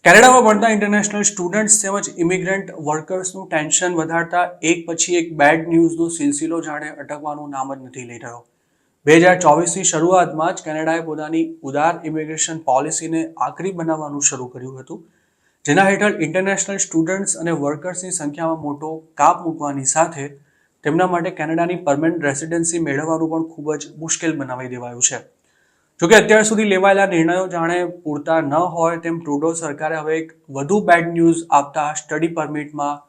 કેનેડામાં ભણતા international students તેમજ ઇમિગ્રન્ટ વર્કર્સનું ટેન્શન વધારતા એક પછી એક બેડ ન્યૂઝનો સિલસિલો જાણે અટકવાનું નામ જ નથી લઈ રહ્યો। 2024ની શરૂઆતમાં જ કેનેડાએ પોતાની ઉદાર ઇમિગ્રેશન પોલિસીને આકરી બનાવવાનું શરૂ કર્યું હતું, જેના હેઠળ ઇન્ટરનેશનલ સ્ટુડન્ટ્સ અને વર્કર્સની સંખ્યામાં મોટો કાપ મૂકવાની સાથે તેમના માટે કેનેડાની પરમેનન્ટ રેસિડેન્સી મેળવવાનું પણ ખૂબ જ મુશ્કેલ બનાવી દેવાયું છે। જોકે અત્યાર સુધી લેવાયેલા નિર્ણયો જાણે પૂરતા ન હોય તેમ ટ્રુડો સરકારે હવે એક વધુ બેડ ન્યૂઝ આપતા સ્ટડી પરમિટમાં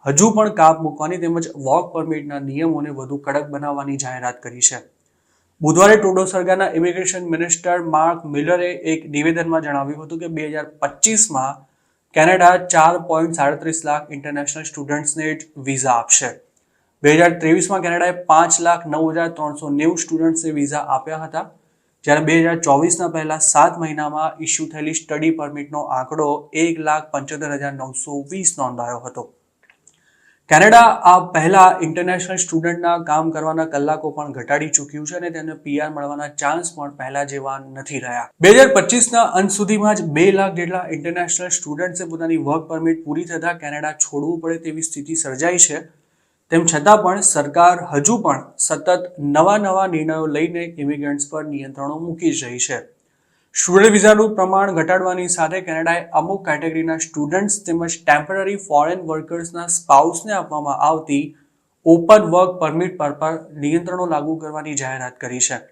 હજુ પણ કાપ મૂકવાની તેમજ વર્ક પરમિટના નિયમોને વધુ કડક બનાવવાની જાહેરાત કરી છે। બુધવારે ટ્રુડો સરકારના ઇમિગ્રેશન મિનિસ્ટર માર્ક મિલરે એક નિવેદનમાં જણાવ્યું હતું કે 2025માં કેનેડા 4.37 લાખ ઇન્ટરનેશનલ સ્ટુડન્ટ્સને વિઝા આપશે। 2023માં કેનેડાએ 5,09,390 સ્ટુડન્ટ્સને વિઝા આપ્યા હતા, જ્યારે 2024ના પહેલા 7 મહિનામાં ઇસ્યુ થયેલી સ્ટડી પરમિટનો આંકડો 1,75,920 નોંધાયો હતો। કેનેડા આ પહેલા ઇન્ટરનેશનલ સ્ટુડન્ટના કામ કરવાના કલાકો પણ ઘટાડી ચૂક્યું છે અને તેમને પીઆર મળવાના ચાન્સ પણ પહેલા જેવા નથી રહ્યા। 2025ના અંત સુધીમાં જ 2 લાખ જેટલા ઇન્ટરનેશનલ સ્ટુડન્ટ્સે પોતાની વર્ક પરમિટ પૂરી થતા કેનેડા છોડવું પડે તેવી સ્થિતિ સર્જાઈ છે। તેમ છતાં પણ સરકાર હજુ પણ સતત નવા નિર્ણયો લઈને ઇમિગ્રન્ટ્સ પર નિયંત્રણો મૂકી જ રહી છે। સ્ટુડન્ટ વિઝાનું પ્રમાણ ઘટાડવાની સાથે કેનેડાએ અમુક કેટેગરીના સ્ટુડન્ટ્સ તેમજ ટેમ્પરરી ફોરેન વર્કર્સના સ્પાઉસને આપવામાં આવતી ઓપન વર્ક પરમિટ પર નિયંત્રણો લાગુ કરવાની જાહેરાત કરી છે।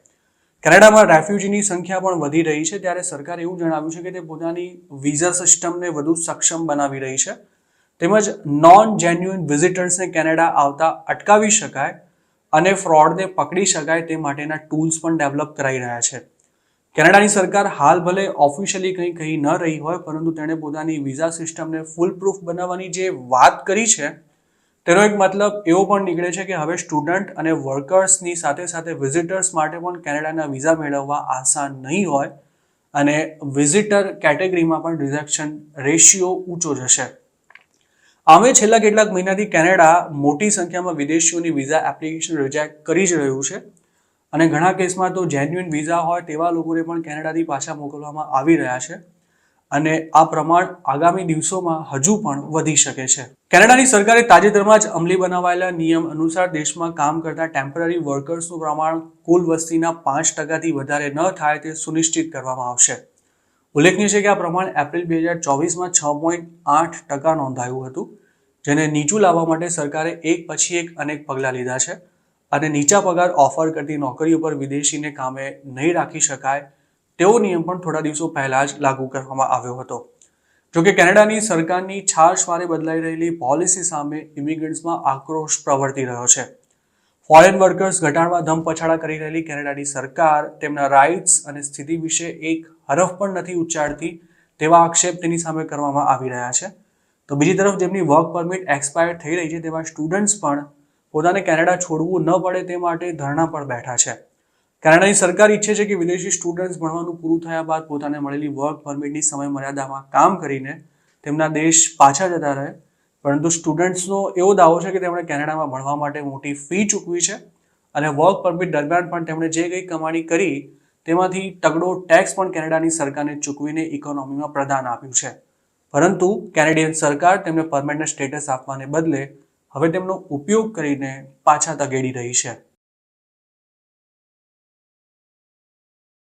કેનેડામાં રેફ્યુજીની સંખ્યા પણ વધી રહી છે, ત્યારે સરકારે એવું જણાવ્યું છે કે તે પોતાની વિઝા સિસ્ટમને વધુ સક્ષમ બનાવી રહી છે તેમજ નોન જેન્યુઇન વિઝિટર્સને કેનેડા આવતા અટકાવી શકાય અને ફ્રોડને પકડી શકાય તે માટેના ટૂલ્સ પણ ડેવલપ કરાઈ રહ્યા છે। કેનેડાની સરકાર હાલ ભલે ઓફિશિયલી કંઈ કહી ન રહી હોય, પરંતુ તેણે પોતાની વિઝા સિસ્ટમને ફૂલ પ્રૂફ બનાવવાની જે વાત કરી છે તેનો એક મતલબ એવો પણ નીકળે છે કે હવે સ્ટુડન્ટ અને વર્કર્સની સાથે સાથે વિઝિટર્સ માટે પણ કેનેડાના વિઝા મેળવવા આસાન નહીં હોય અને વિઝિટર કેટેગરીમાં પણ રિજેક્શન રેશિયો ઊંચો જશે। આમે છેલ્લા કેટલાક મહિનાથી કેનેડા મોટી સંખ્યામાં વિદેશીઓની વિઝા એપ્લિકેશન રિજેક્ટ કરી જ રહ્યું છે અને ઘણા કેસમાં તો જેન્યુઇન વિઝા હોય તેવા લોકોને પણ કેનેડાથી પાછા મોકલવામાં આવી રહ્યા છે અને આ પ્રમાણ આગામી દિવસોમાં હજુ પણ વધી શકે છે। કેનેડાની સરકારે તાજેતરમાં જ અમલી બનાવાયેલા નિયમ અનુસાર દેશમાં કામ કરતા ટેમ્પરરી વર્કર્સનું પ્રમાણ કુલ વસ્તીના 5%થી વધારે ન થાય તે સુનિશ્ચિત કરવામાં આવશે। ઉલ્લેખનીય છે કે આ પ્રમાણ એપ્રિલ 2024માં 6.8% નોંધાયું હતું, જેને નીચું લાવવા માટે સરકારે એક પછી એક અનેક પગલાં લીધા છે અને નીચા પગાર ઓફર કરતી નોકરીઓ પર વિદેશીને કામે નહીં રાખી શકાય તેવો નિયમ પણ થોડા દિવસો પહેલા જ લાગુ કરવામાં આવ્યો હતો। જોકે કેનેડાની સરકારની છાશવારે બદલાઈ રહેલી પોલિસી સામે ઇમિગ્રન્ટ્સમાં આક્રોશ પ્રવર્તી રહ્યો છે। ફોરેન વર્કર્સ ઘટાડવા ધમપછાડા કરી રહેલી કેનેડાની સરકાર તેમના રાઇટ્સ અને સ્થિતિ વિશે એક હરફ પણ નથી ઉચ્ચારતી તેવા આક્ષેપ તેની સામે કરવામાં આવી રહ્યા છે। તો બીજી તરફ જેમની વર્ક પરમિટ એક્સપાયર થઈ રહી છે તેવા સ્ટુડન્ટ્સ પણ પોતાને કેનેડા છોડવું ન પડે તે માટે ધરણા પર બેઠા છે। કેનેડાની સરકાર ઈચ્છે છે કે વિદેશી સ્ટુડન્ટ્સ ભણવાનું પૂરું થયા બાદ પોતાને મળેલી વર્ક પરમિટની સમય મર્યાદામાં કામ કરીને તેમના દેશ પાછા જતા રહે, પરંતુ સ્ટુડન્ટ્સનો એવો દાવો છે કે તેમણે કેનેડામાં ભણવા માટે મોટી ફી ચૂકવી છે અને વર્ક પરમિટ દરમિયાન પણ તેમણે જે કંઈ કમાણી કરી તેમાંથી તગડો ટેક્સ પણ કેનેડાની સરકારને ચૂકવીને ઇકોનોમીમાં પ્રદાન આપ્યું છે। પરંતુ કેનેડિયન સરકાર તેમને પરમેનન્ટ સ્ટેટસ આપવાને બદલે હવે તેમનો ઉપયોગ કરીને પાછા ધકેલી રહી છે।